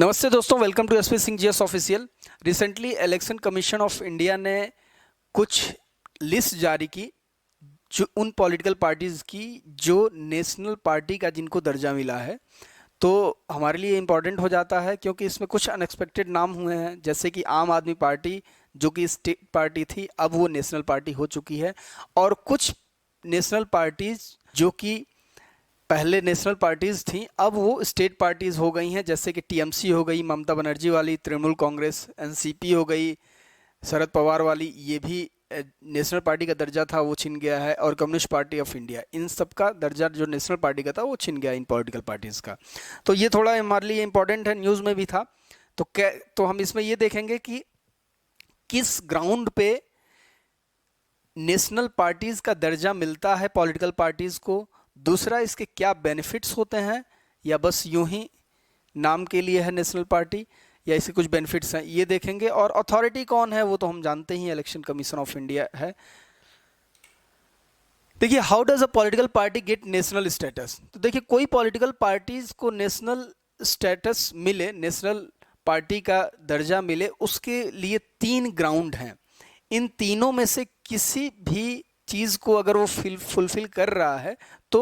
नमस्ते दोस्तों, welcome to SP Singh GS official. Recently election commission of India ने कुछ लिस्ट जारी की जो उन पॉलिटिकल पार्टीज़ की जो नेशनल पार्टी का जिनको दर्जा मिला है। तो हमारे लिए इम्पॉर्टेंट हो जाता है क्योंकि इसमें कुछ अनएक्सपेक्टेड नाम हुए हैं, जैसे कि आम आदमी पार्टी जो कि स्टेट पार्टी थी, अब वो नेशनल पार्टी हो चुकी है। और कुछ नेशनल पार्टीज़ जो कि पहले नेशनल पार्टीज़ थी, अब वो स्टेट पार्टीज़ हो गई हैं, जैसे कि टीएमसी हो गई ममता बनर्जी वाली, तृणमूल कांग्रेस, एनसीपी हो गई शरद पवार वाली, ये भी नेशनल पार्टी का दर्जा था वो छिन गया है। और कम्युनिस्ट पार्टी ऑफ इंडिया, इन सब का दर्जा जो नेशनल पार्टी का था वो छिन गया इन पॉलिटिकल पार्टीज़ का। तो ये थोड़ा हमारे लिए इम्पोर्टेंट है, न्यूज़ में भी था। तो हम इसमें ये देखेंगे कि किस ग्राउंड पे नेशनल पार्टीज़ का दर्जा मिलता है पॉलिटिकल पार्टीज़ को, दूसरा इसके क्या बेनिफिट्स होते हैं, या बस यूं ही नाम के लिए है नेशनल पार्टी, या इसके कुछ बेनिफिट्स हैं, ये देखेंगे। और अथॉरिटी कौन है वो तो हम जानते ही, इलेक्शन कमीशन ऑफ इंडिया है। देखिए, how does a political party get national status. तो देखिए, कोई पॉलिटिकल पार्टीज को नेशनल स्टेटस मिले, नेशनल पार्टी का दर्जा मिले, उसके लिए 3 ग्राउंड हैं। इन तीनों में से किसी भी चीज़ को अगर वो फुलफिल कर रहा है तो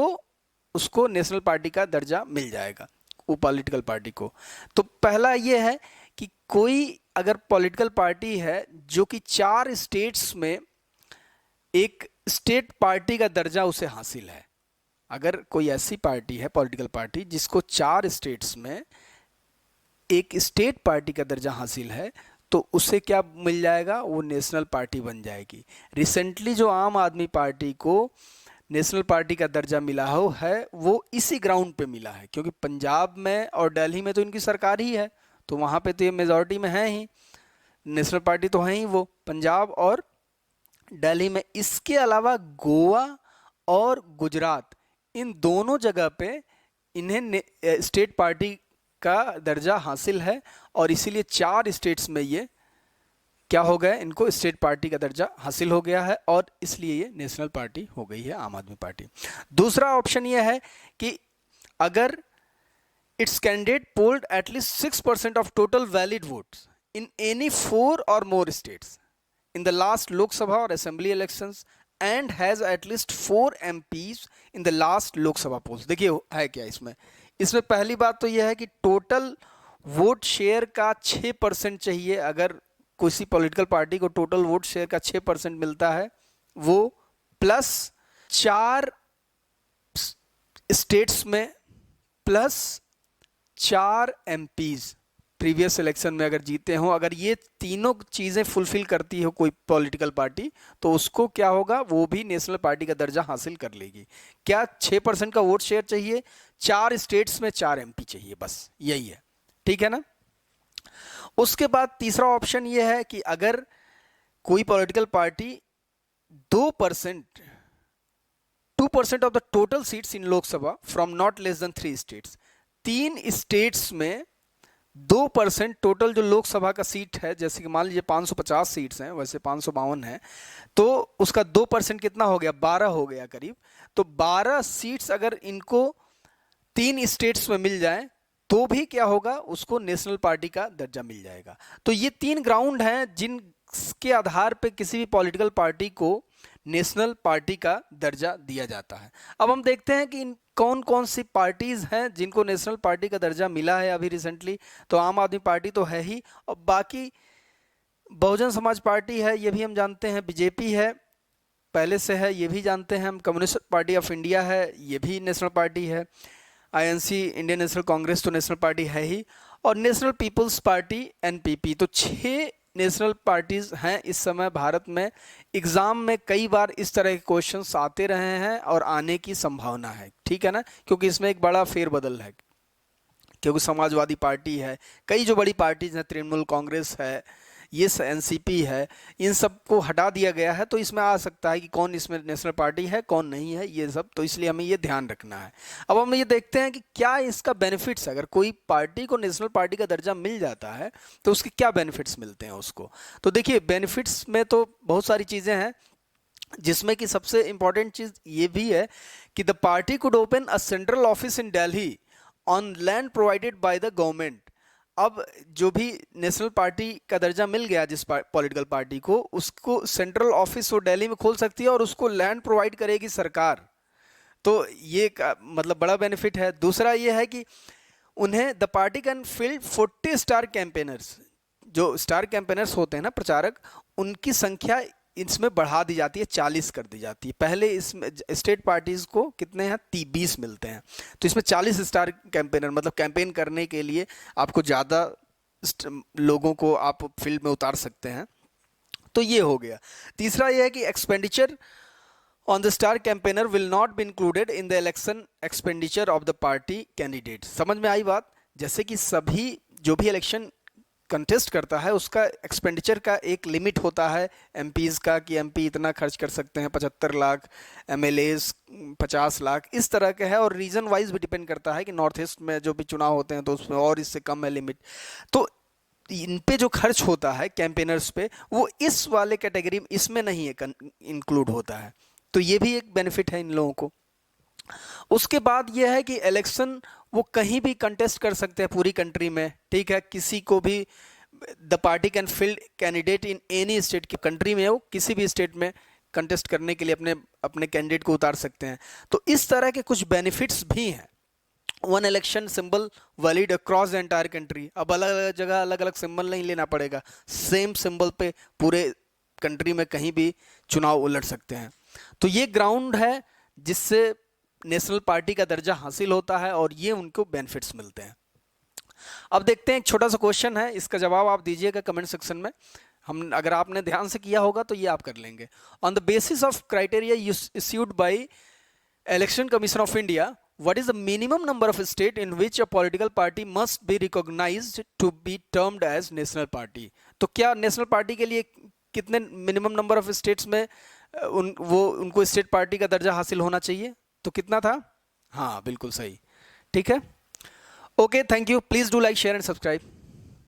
उसको नेशनल पार्टी का दर्जा मिल जाएगा, वो पॉलिटिकल पार्टी को। तो पहला ये है कि कोई अगर पॉलिटिकल पार्टी है जो कि 4 स्टेट्स में एक स्टेट पार्टी का दर्जा उसे हासिल है। अगर कोई ऐसी पार्टी है, पॉलिटिकल पार्टी, जिसको 4 स्टेट्स में एक स्टेट पार्टी का दर्जा हासिल है, तो उसे क्या मिल जाएगा, वो नेशनल पार्टी बन जाएगी। रिसेंटली जो आम आदमी पार्टी को नेशनल पार्टी का दर्जा मिला हो है, वो इसी ग्राउंड पे मिला है, क्योंकि पंजाब में और दिल्ली में तो इनकी सरकार ही है, तो वहाँ पे तो ये मेजॉरिटी में है ही, नेशनल पार्टी तो है ही वो पंजाब और दिल्ली में। इसके अलावा गोवा और गुजरात, इन दोनों जगह पे इन्हें स्टेट पार्टी का दर्जा हासिल है, और इसीलिए 4 स्टेट्स में ये क्या हो गए, इनको स्टेट पार्टी का दर्जा हासिल हो गया है, और इसलिए ये नेशनल पार्टी हो गई है आम आदमी पार्टी। दूसरा ऑप्शन ये है कि अगर it's candidate polled at least 6% of total valid votes in any 4 और more states in the last Lok Sabha और assembly elections and has at least 4 MPs in the last Lok Sabha polls. देखिए है क्या इसमें पहली बात तो यह है कि टोटल वोट शेयर का 6% चाहिए। अगर किसी पॉलिटिकल पार्टी को टोटल वोट शेयर का 6% मिलता है, वो प्लस 4 स्टेट्स में प्लस 4 MPs प्रीवियस इलेक्शन में अगर जीते हो, अगर ये तीनों चीज़ें फुलफिल करती हो कोई पॉलिटिकल पार्टी, तो उसको क्या होगा, वो भी नेशनल पार्टी का दर्जा हासिल कर लेगी। क्या 6% का वोट शेयर चाहिए, 4 स्टेट्स में 4 MP चाहिए, बस यही है, ठीक है ना। उसके बाद तीसरा ऑप्शन ये है कि अगर कोई political party 2% 2% of the total seats in Lok Sabha from not less than 3 states, 3 states में 2% टोटल जो लोकसभा का सीट है, जैसे कि मान लीजिए 550 सीट्स हैं, वैसे 552 हैं, तो उसका 2% कितना हो गया, 12 हो गया करीब। तो 12 सीट्स अगर इनको 3 स्टेट्स में मिल जाए तो भी क्या होगा, उसको नेशनल पार्टी का दर्जा मिल जाएगा। तो ये 3 ग्राउंड हैं जिनके आधार पे किसी भी पॉलिटिकल पार्टी को नेशनल पार्टी का दर्जा दिया जाता है। अब हम देखते हैं कि कौन कौन सी पार्टीज हैं जिनको नेशनल पार्टी का दर्जा मिला है अभी रिसेंटली। तो आम आदमी पार्टी तो है ही, और बाकी बहुजन समाज पार्टी है, ये भी हम जानते हैं, बीजेपी है पहले से है, ये भी जानते हैं हम, कम्युनिस्ट पार्टी ऑफ इंडिया है, ये भी नेशनल पार्टी है, INC इंडियन नेशनल कांग्रेस तो नेशनल पार्टी है ही, और नेशनल पीपल्स पार्टी NPP। तो 6 नेशनल पार्टीज हैं इस समय भारत में। एग्जाम में कई बार इस तरह के क्वेश्चंस आते रहे हैं और आने की संभावना है, ठीक है ना, क्योंकि इसमें एक बड़ा फेरबदल है, क्योंकि समाजवादी पार्टी है, कई जो बड़ी पार्टीज हैं, तृणमूल कांग्रेस है, ये NCP है, इन सबको हटा दिया गया है। तो इसमें आ सकता है कि कौन इसमें नेशनल पार्टी है कौन नहीं है, ये सब, तो इसलिए हमें ये ध्यान रखना है। अब हम ये देखते हैं कि क्या इसका बेनिफिट्स, अगर कोई पार्टी को नेशनल पार्टी का दर्जा मिल जाता है तो उसके क्या बेनिफिट्स मिलते हैं उसको। तो देखिए, बेनिफिट्स में तो बहुत सारी चीज़ें हैं, जिसमें कि सबसे इंपॉर्टेंट चीज़ ये भी है कि the party could open a central office in Delhi on land provided by the government अब जो भी नेशनल पार्टी का दर्जा मिल गया जिस पॉलिटिकल पार्टी को, उसको सेंट्रल ऑफिस वो दिल्ली में खोल सकती है और उसको लैंड प्रोवाइड करेगी सरकार। तो ये मतलब बड़ा बेनिफिट है। दूसरा ये है कि उन्हें the party can field 40 star campaigners. जो स्टार कैंपेनर्स होते हैं ना, प्रचारक, उनकी संख्या इसमें बढ़ा दी जाती है, 40 कर दी जाती है। पहले इसमें स्टेट पार्टीज को कितने हैं, 20 मिलते हैं, तो इसमें 40 स्टार कैंपेनर, मतलब कैंपेन करने के लिए आपको ज़्यादा लोगों को आप फील्ड में उतार सकते हैं। तो ये हो गया। तीसरा ये है कि expenditure on the star campaigner will not be included in the election expenditure of the party candidate. समझ में आई बात? जैसे कि सभी जो भी इलेक्शन कंटेस्ट करता है उसका एक्सपेंडिचर का एक लिमिट होता है एमपीज़ का, कि एमपी इतना खर्च कर सकते हैं, 75 लाख, एमएलएज 50 लाख, इस तरह का है। और रीजन वाइज भी डिपेंड करता है कि नॉर्थ ईस्ट में जो भी चुनाव होते हैं तो उसमें और इससे कम है लिमिट। तो इन पे जो खर्च होता है कैंपेनर्स पे, वो इस वाले कैटेगरी में इसमें नहीं है, इंक्लूड होता है। तो ये भी एक बेनिफिट है इन लोगों को। उसके बाद ये है कि इलेक्शन वो कहीं भी कंटेस्ट कर सकते हैं पूरी कंट्री में, ठीक है। किसी को भी the party can field candidate in any state, की कंट्री में हो किसी भी स्टेट में कंटेस्ट करने के लिए अपने अपने कैंडिडेट को उतार सकते हैं। तो इस तरह के कुछ बेनिफिट्स भी हैं। One election symbol valid across the entire country. अब अलग अलग जगह अलग अलग सिंबल नहीं लेना पड़ेगा, सेम सिंबल पे पूरे कंट्री में कहीं भी चुनाव उलट सकते हैं। तो ये ग्राउंड है जिससे नेशनल पार्टी का दर्जा हासिल होता है और ये उनको बेनिफिट्स मिलते हैं। अब देखते हैं, एक छोटा सा क्वेश्चन है, इसका जवाब आप दीजिएगा कमेंट सेक्शन में। हम, अगर आपने ध्यान से किया होगा तो ये आप कर लेंगे। On the basis of criteria issued by election commission of India, what is the minimum number of state in which a political party must be recognized to be termed as national party? तो क्या national party के लिए कितने minimum number of states में उनको state party का दर्जा हासिल होना चाहिए? तो कितना था? हाँ, बिल्कुल सही। ठीक है, okay, thank you. Please do like, share and subscribe.